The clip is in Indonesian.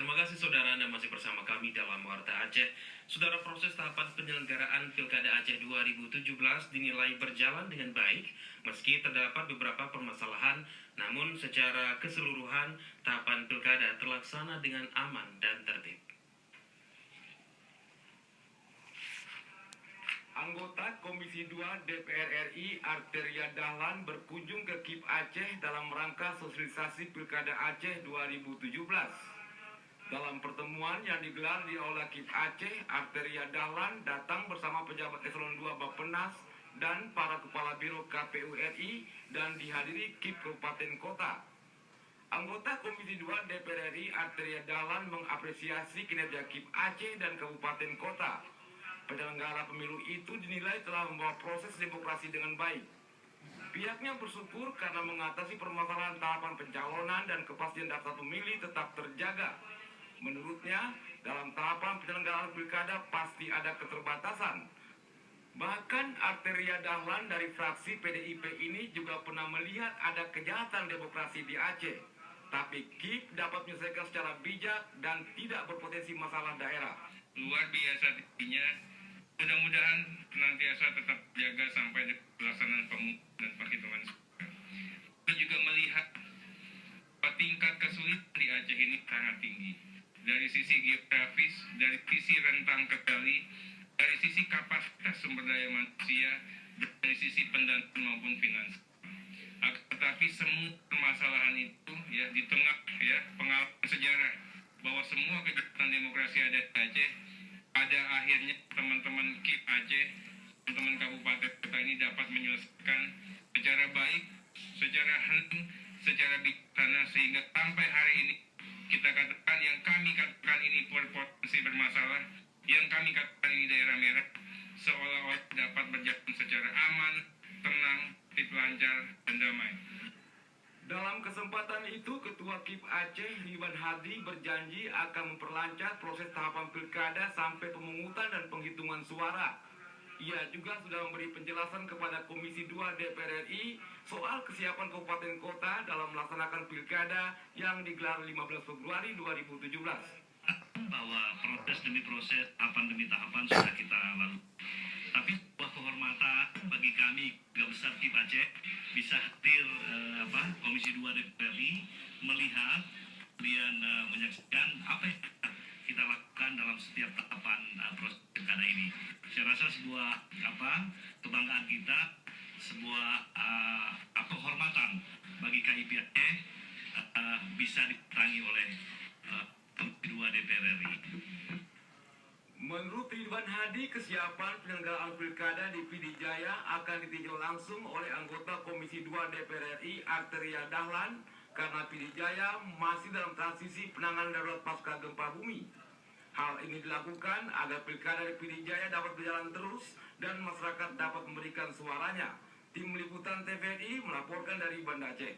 Terima kasih saudara, Anda masih bersama kami dalam Warta Aceh. Saudara, proses tahapan penyelenggaraan Pilkada Aceh 2017 dinilai berjalan dengan baik meski terdapat beberapa permasalahan, namun secara keseluruhan tahapan Pilkada terlaksana dengan aman dan tertib. Anggota Komisi 2 DPR RI Arteria Dahlan berkunjung ke KIP Aceh dalam rangka sosialisasi Pilkada Aceh 2017. Dalam pertemuan yang digelar di Aula KIP Aceh, Arteria Dahlan datang bersama pejabat Eselon 2 Bappenas dan para kepala biro KPU RI dan dihadiri KIP Kabupaten Kota. Anggota Komisi 2 DPR RI Arteria Dahlan mengapresiasi kinerja KIP Aceh dan Kabupaten Kota. Penyelenggara pemilu itu dinilai telah membawa proses demokrasi dengan baik. Pihaknya bersyukur karena mengatasi permasalahan tahapan pencalonan dan kepastian daftar pemilih tetap terjaga. Menurutnya, dalam tahapan penyelenggaraan pilkada pasti ada keterbatasan. Bahkan Arteria Dahlan dari fraksi PDIP ini juga pernah melihat ada kejahatan demokrasi di Aceh. Tapi KIP dapat menyelesaikan secara bijak dan tidak berpotensi masalah daerah. Luar biasa tingginya. Mudah-mudahan senantiasa tetap jaga sampai pelaksanaan pemungutan dan penghitungan suara. Kita juga melihat tingkat kesulitan di Aceh ini sangat tinggi. Dari sisi geografis, dari sisi rentang kendali, dari sisi kapasitas sumber daya manusia, dari sisi pendanaan maupun finansial. Tetapi semua permasalahan itu ya di tengah pengalaman sejarah bahwa semua kejahatan demokrasi ada di Aceh, pada akhirnya teman-teman KIP Aceh, teman-teman kabupaten kota ini dapat menyelesaikan secara baik, secara hening, secara bijaksana sehingga sampai hari ini kita katakan yang kami katakan ini berpotensi bermasalah, yang kami katakan ini daerah merah, seolah-olah dapat berjalan secara aman, tenang, lancar, dan damai. Dalam kesempatan itu, Ketua KIP Aceh Ridwan Hadi berjanji akan memperlancar proses tahapan pilkada sampai pemungutan dan penghitungan suara. Ia juga sudah memberi penjelasan kepada Komisi 2 DPR RI soal kesiapan kabupaten kota dalam melaksanakan pilkada yang digelar 15 Februari 2017. Bahwa proses demi proses, tahapan demi tahapan sudah kita lalui. Tapi sebuah kehormatan bagi kami keluarga besar KIP Aceh bisa hadir Komisi 2 DPR RI melihat kemudian menyaksikan apa yang kita lakukan dalam setiap tahapan proses pilkada ini. Saya rasa sebuah kebanggaan kita, sebuah kehormatan bagi KIP Aceh bisa diterangi oleh Komisi 2 DPR RI. Menurut Ridwan Hadi, kesiapan penyelenggaraan pilkada di Pidijaya akan ditinjau langsung oleh anggota Komisi 2 DPR RI Arteria Dahlan karena Pidijaya masih dalam transisi penanganan darurat pasca gempa bumi. Hal ini dilakukan agar pilkada di Pidijaya dapat berjalan terus dan masyarakat dapat memberikan suaranya. Tim Liputan TVRI melaporkan dari Banda Aceh.